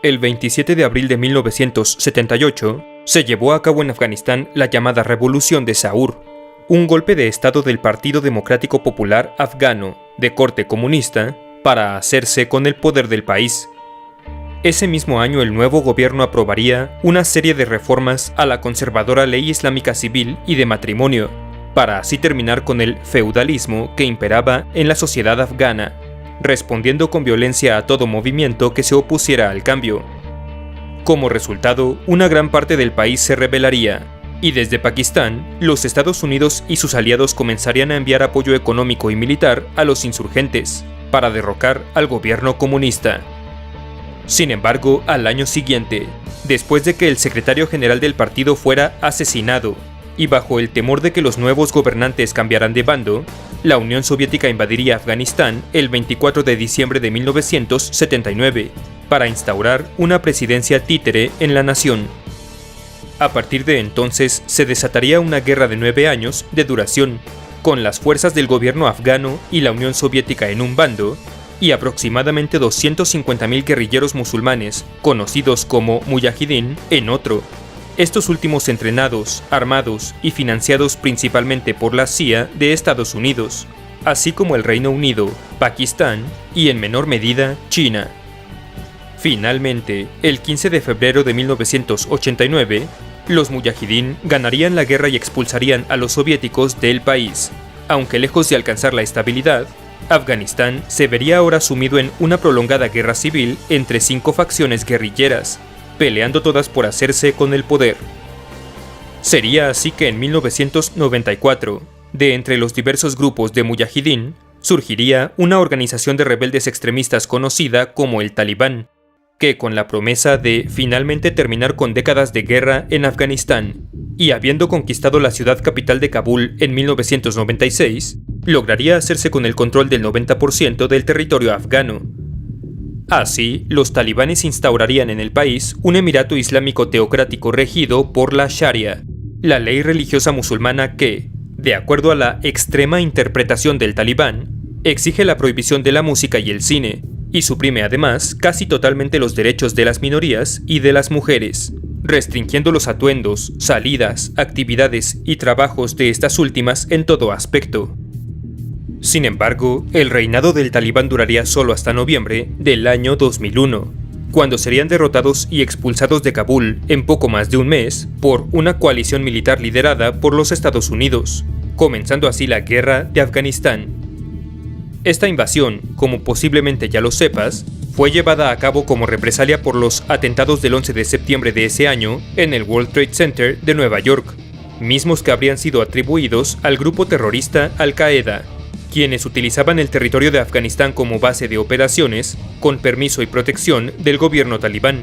El 27 de abril de 1978 se llevó a cabo en Afganistán la llamada Revolución de Saur, un golpe de estado del Partido Democrático Popular Afgano, de corte comunista, para hacerse con el poder del país. Ese mismo año el nuevo gobierno aprobaría una serie de reformas a la conservadora ley islámica civil y de matrimonio, para así terminar con el feudalismo que imperaba en la sociedad afgana, respondiendo con violencia a todo movimiento que se opusiera al cambio. Como resultado, una gran parte del país se rebelaría, y desde Pakistán, los Estados Unidos y sus aliados comenzarían a enviar apoyo económico y militar a los insurgentes, para derrocar al gobierno comunista. Sin embargo, al año siguiente, después de que el secretario general del partido fuera asesinado, y bajo el temor de que los nuevos gobernantes cambiaran de bando, la Unión Soviética invadiría Afganistán el 24 de diciembre de 1979 para instaurar una presidencia títere en la nación. A partir de entonces se desataría una guerra de 9 años de duración, con las fuerzas del gobierno afgano y la Unión Soviética en un bando, y aproximadamente 250.000 guerrilleros musulmanes, conocidos como mujahidín, en otro. Estos últimos entrenados, armados y financiados principalmente por la CIA de Estados Unidos, así como el Reino Unido, Pakistán y en menor medida China. Finalmente, el 15 de febrero de 1989, los mujahidín ganarían la guerra y expulsarían a los soviéticos del país. Aunque lejos de alcanzar la estabilidad, Afganistán se vería ahora sumido en una prolongada guerra civil entre 5 facciones guerrilleras, peleando todas por hacerse con el poder. Sería así que en 1994, de entre los diversos grupos de mujahidín, surgiría una organización de rebeldes extremistas conocida como el Talibán, que con la promesa de finalmente terminar con décadas de guerra en Afganistán, y habiendo conquistado la ciudad capital de Kabul en 1996, lograría hacerse con el control del 90% del territorio afgano. Así, los talibanes instaurarían en el país un emirato islámico teocrático regido por la Sharia, la ley religiosa musulmana que, de acuerdo a la extrema interpretación del talibán, exige la prohibición de la música y el cine, y suprime además casi totalmente los derechos de las minorías y de las mujeres, restringiendo los atuendos, salidas, actividades y trabajos de estas últimas en todo aspecto. Sin embargo, el reinado del talibán duraría solo hasta noviembre del año 2001, cuando serían derrotados y expulsados de Kabul en poco más de un mes por una coalición militar liderada por los Estados Unidos, comenzando así la guerra de Afganistán. Esta invasión, como posiblemente ya lo sepas, fue llevada a cabo como represalia por los atentados del 11 de septiembre de ese año en el World Trade Center de Nueva York, mismos que habrían sido atribuidos al grupo terrorista Al-Qaeda, quienes utilizaban el territorio de Afganistán como base de operaciones, con permiso y protección del gobierno talibán.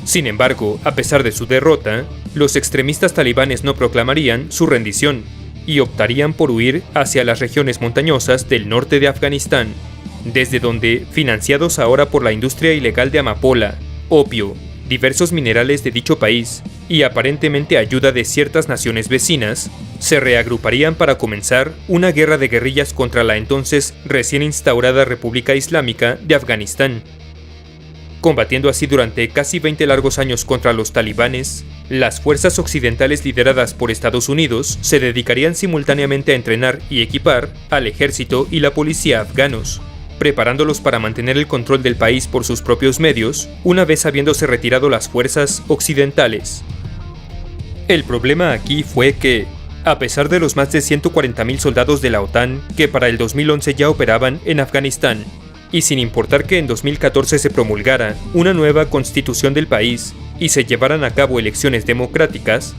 Sin embargo, a pesar de su derrota, los extremistas talibanes no proclamarían su rendición, y optarían por huir hacia las regiones montañosas del norte de Afganistán, desde donde, financiados ahora por la industria ilegal de amapola, opio, diversos minerales de dicho país y aparentemente ayuda de ciertas naciones vecinas, se reagruparían para comenzar una guerra de guerrillas contra la entonces recién instaurada República Islámica de Afganistán. Combatiendo así durante casi 20 largos años contra los talibanes, las fuerzas occidentales lideradas por Estados Unidos se dedicarían simultáneamente a entrenar y equipar al ejército y la policía afganos, preparándolos para mantener el control del país por sus propios medios, una vez habiéndose retirado las fuerzas occidentales. El problema aquí fue que, a pesar de los más de 140.000 soldados de la OTAN que para el 2011 ya operaban en Afganistán, y sin importar que en 2014 se promulgara una nueva constitución del país y se llevaran a cabo elecciones democráticas,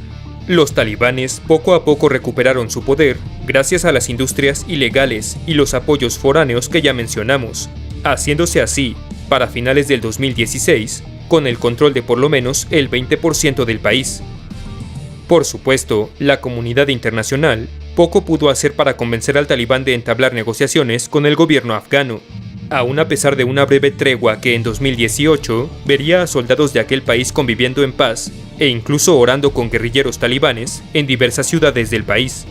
los talibanes poco a poco recuperaron su poder gracias a las industrias ilegales y los apoyos foráneos que ya mencionamos, haciéndose así, para finales del 2016, con el control de por lo menos el 20% del país. Por supuesto, la comunidad internacional poco pudo hacer para convencer al talibán de entablar negociaciones con el gobierno afgano, aún a pesar de una breve tregua que en 2018 vería a soldados de aquel país conviviendo en paz e incluso orando con guerrilleros talibanes en diversas ciudades del país.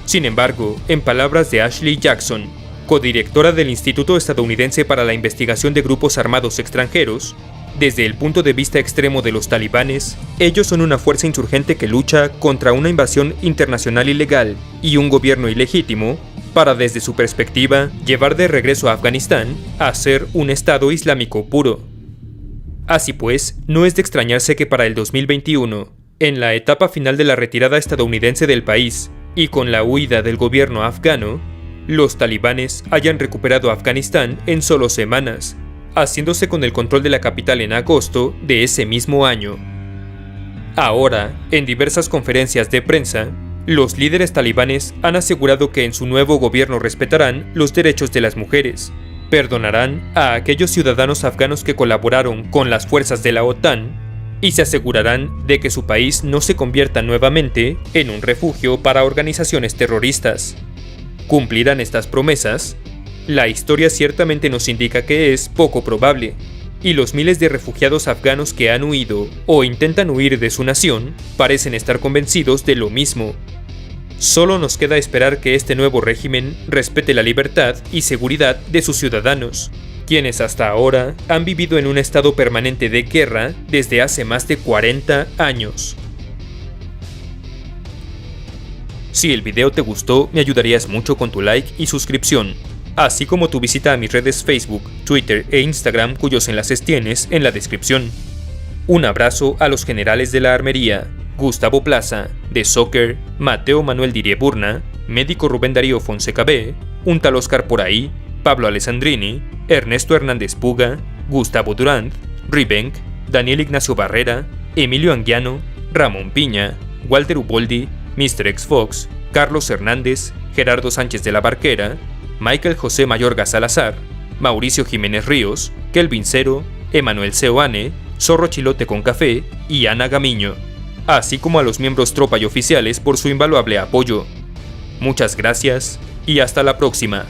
Sin embargo, en palabras de Ashley Jackson, codirectora del Instituto Estadounidense para la Investigación de Grupos Armados Extranjeros, desde el punto de vista extremo de los talibanes, ellos son una fuerza insurgente que lucha contra una invasión internacional ilegal y un gobierno ilegítimo para, desde su perspectiva, llevar de regreso a Afganistán a ser un Estado islámico puro. Así pues, no es de extrañarse que para el 2021, en la etapa final de la retirada estadounidense del país y con la huida del gobierno afgano, los talibanes hayan recuperado Afganistán en solo semanas, haciéndose con el control de la capital en agosto de ese mismo año. Ahora, en diversas conferencias de prensa, los líderes talibanes han asegurado que en su nuevo gobierno respetarán los derechos de las mujeres, perdonarán a aquellos ciudadanos afganos que colaboraron con las fuerzas de la OTAN y se asegurarán de que su país no se convierta nuevamente en un refugio para organizaciones terroristas. ¿Cumplirán estas promesas? La historia ciertamente nos indica que es poco probable, y los miles de refugiados afganos que han huido o intentan huir de su nación parecen estar convencidos de lo mismo. Solo nos queda esperar que este nuevo régimen respete la libertad y seguridad de sus ciudadanos, quienes hasta ahora han vivido en un estado permanente de guerra desde hace más de 40 años. Si el video te gustó, me ayudarías mucho con tu like y suscripción, así como tu visita a mis redes Facebook, Twitter e Instagram, cuyos enlaces tienes en la descripción. Un abrazo a los generales de la armería: Gustavo Plaza, de Soccer, Mateo Manuel Dirieburna, médico Rubén Darío Fonseca B, un tal Oscar Poraí, Pablo Alessandrini, Ernesto Hernández Puga, Gustavo Durand, Ribenk, Daniel Ignacio Barrera, Emilio Anguiano, Ramón Piña, Walter Uboldi, Mr. X Fox, Carlos Hernández, Gerardo Sánchez de la Barquera, Michael José Mayorga Salazar, Mauricio Jiménez Ríos, Kelvin Cero, Emanuel Seoane, Zorro Chilote con Café y Ana Gamiño, así como a los miembros tropa y oficiales por su invaluable apoyo. Muchas gracias y hasta la próxima.